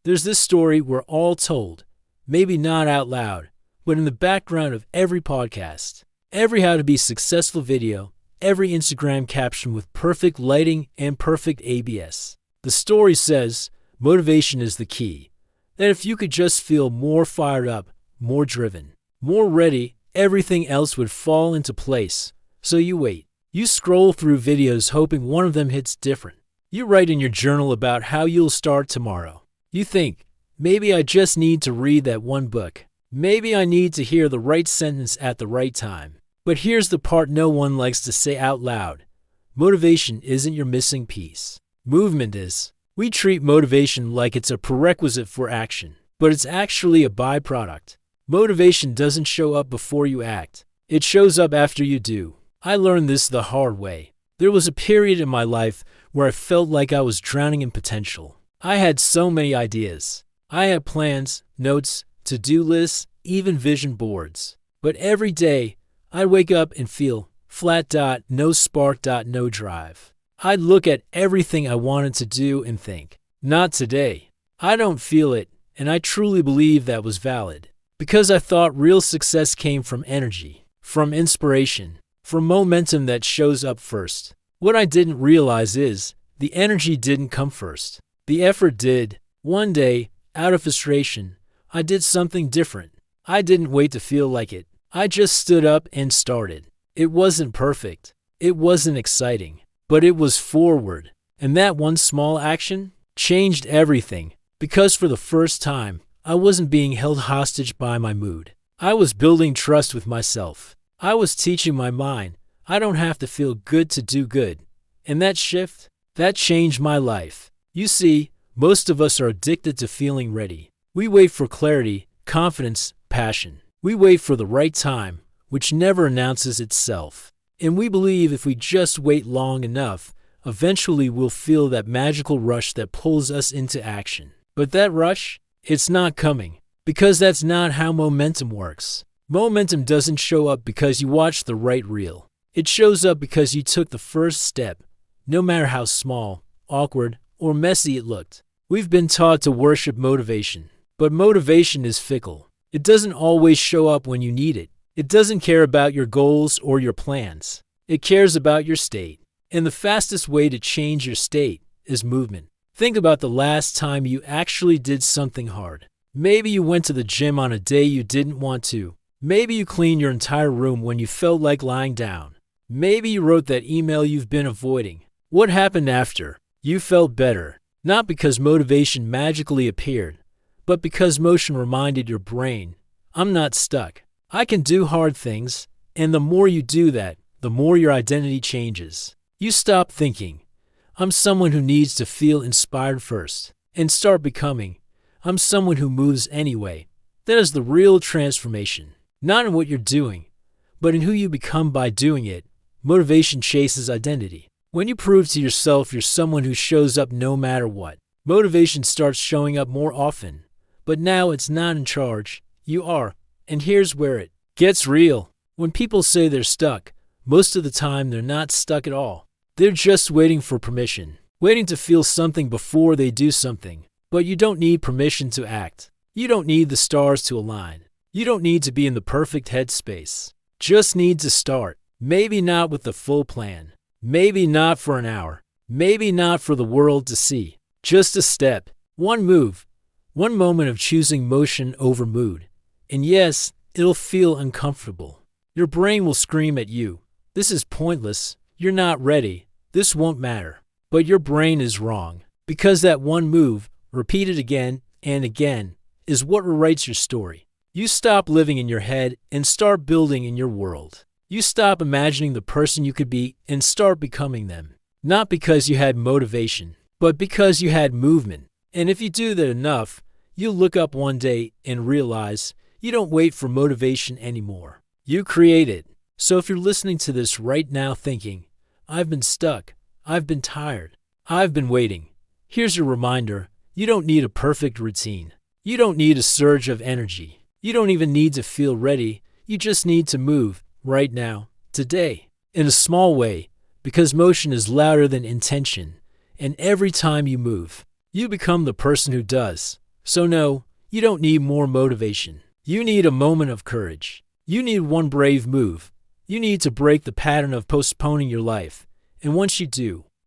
There's this story we're all told, maybe not out loud, but in the background of every podcast, every how to be successful video, every Instagram caption with perfect lighting and perfect ABS. The story says motivation is the key. That if you could just feel more fired up, more driven, more ready, everything else would fall into place. So you wait. You scroll through videos hoping one of them hits different. You write in your journal about how you'll start tomorrow. You think, maybe I just need to read that one book. Maybe I need to hear the right sentence at the right time. But here's the part no one likes to say out loud. Motivation isn't your missing piece. Movement is. We treat motivation like it's a prerequisite for action, but it's actually a byproduct. Motivation doesn't show up before you act. It shows up after you do. I learned this the hard way. There was a period in my life where I felt like I was drowning in potential. I had so many ideas. I had plans, notes, to-do lists, even vision boards. But every day, I'd wake up and feel flat, no spark, no drive. I'd look at everything I wanted to do and think, not today. I don't feel it, and I truly believe that was valid. Because I thought real success came from energy, from inspiration, from momentum that shows up first. What I didn't realize is, the energy didn't come first. The effort did. One day, out of frustration, I did something different. I didn't wait to feel like it. I just stood up and started. It wasn't perfect. It wasn't exciting. But it was forward. And that one small action changed everything. Because for the first time, I wasn't being held hostage by my mood. I was building trust with myself. I was teaching my mind, I don't have to feel good to do good. And that shift, that changed my life. You see, most of us are addicted to feeling ready. We wait for clarity, confidence, passion. We wait for the right time, which never announces itself. And we believe if we just wait long enough, eventually we'll feel that magical rush that pulls us into action. But that rush, it's not coming. Because that's not how momentum works. Momentum doesn't show up because you watched the right reel. It shows up because you took the first step, no matter how small, awkward, or messy it looked. We've been taught to worship motivation, but motivation is fickle. It doesn't always show up when you need it. It doesn't care about your goals or your plans. It cares about your state. And the fastest way to change your state is movement. Think about the last time you actually did something hard. Maybe you went to the gym on a day you didn't want to. Maybe you cleaned your entire room when you felt like lying down. Maybe you wrote that email you've been avoiding. What happened after? You felt better. Not because motivation magically appeared, but because motion reminded your brain, I'm not stuck. I can do hard things. And the more you do that, the more your identity changes. You stop thinking, I'm someone who needs to feel inspired first, and start becoming, I'm someone who moves anyway. That is the real transformation. Not in what you're doing, but in who you become by doing it. Motivation chases identity. When you prove to yourself you're someone who shows up no matter what, motivation starts showing up more often. But now it's not in charge. You are. And here's where it gets real. When people say they're stuck, most of the time they're not stuck at all. They're just waiting for permission, waiting to feel something before they do something. But you don't need permission to act. You don't need the stars to align. You don't need to be in the perfect headspace. Just need to start. Maybe not with the full plan. Maybe not for an hour. Maybe not for the world to see. Just a step. One move. One moment of choosing motion over mood. And yes, it'll feel uncomfortable. Your brain will scream at you. This is pointless. You're not ready. This won't matter. But your brain is wrong. Because that one move, repeated again and again, is what rewrites your story. You stop living in your head and start building in your world. You stop imagining the person you could be and start becoming them. Not because you had motivation, but because you had movement. And if you do that enough, you'll look up one day and realize you don't wait for motivation anymore. You create it. So if you're listening to this right now thinking, I've been stuck, I've been tired, I've been waiting, here's your reminder, you don't need a perfect routine. You don't need a surge of energy. You don't even need to feel ready. You just need to move right now, today, in a small way, because motion is louder than intention. And every time you move, you become the person who does. So no, you don't need more motivation. You need a moment of courage. You need one brave move. You need to break the pattern of postponing your life. And once you do,